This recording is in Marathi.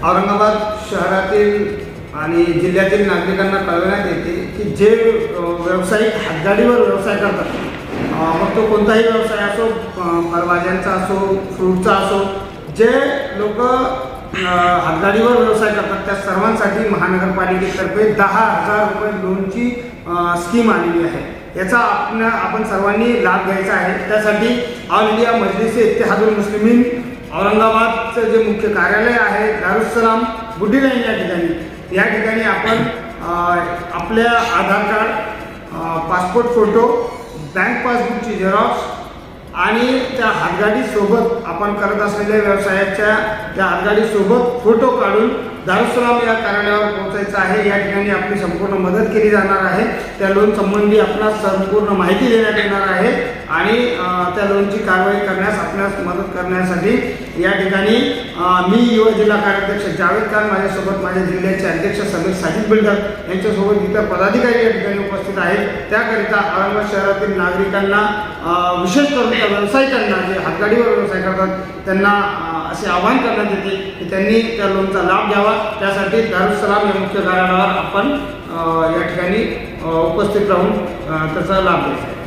औरंगाबाद शहरातील आणि जिल्ह्यातील नागरिकांना कळवण्यात येते की जे व्यावसायिक हातगाडीवर व्यवसाय करतात, मग तो कोणताही व्यवसाय असो, फळभाज्यांचा असो, फ्रूटचा असो, जे लोक हातगाडीवर व्यवसाय करतात त्या सर्वांसाठी महानगरपालिकेतर्फे 10,000 रुपये लोनची स्कीम आलेली आहे। याचा आपण सर्वांनी लाभ घ्यायचा आहे। त्यासाठी ऑल इंडिया मजलिस-ए इत्तेहादुल मुस्लिमीन औरंगाबादचं जे मुख्य कार्यालय आहे दारुस्सलाम बुड्डी लाईन या ठिकाणी आपण आपल्या आधार कार्ड, पासपोर्ट फोटो, बँक पासबुकची झेरॉक्स आणि त्या हातगाडीसोबत आपण करत असलेल्या व्यवसायाच्या त्या हातगाडीसोबत फोटो काढून दारुस्सलाम या कार्यालयावर पोहोचायचं आहे। या ठिकाणी आपली संपूर्ण मदत केली जाणार आहे। त्या लोन संबंधी आपणास संपूर्ण माहिती देण्यात येणार आहे आणि त्या लोनची कारवाई करण्यास आपणास मदत करण्यासाठी या ठिकाणी मी युवा जिल्हा कार्याध्यक्ष जावेद खान, माझ्यासोबत माझ्या जिल्ह्याचे अध्यक्ष समीर साजिद बिल्डर यांच्यासोबत इतर पदाधिकारी या ठिकाणी उपस्थित आहेत। त्याकरिता औरंगाबाद शहरातील नागरिकांना, विशेष करून त्या व्यावसायिकांना जे हातगाडीवर व्यवसाय करतात त्यांना असे आवाहन करण्यात येते की त्यांनी त्या लोनचा लाभ घ्यावा। त्यासाठी दारुस्सलाम या मुख्य कार्यालयावर आपण या ठिकाणी उपस्थित राहून त्याचा लाभ घ्यायचा।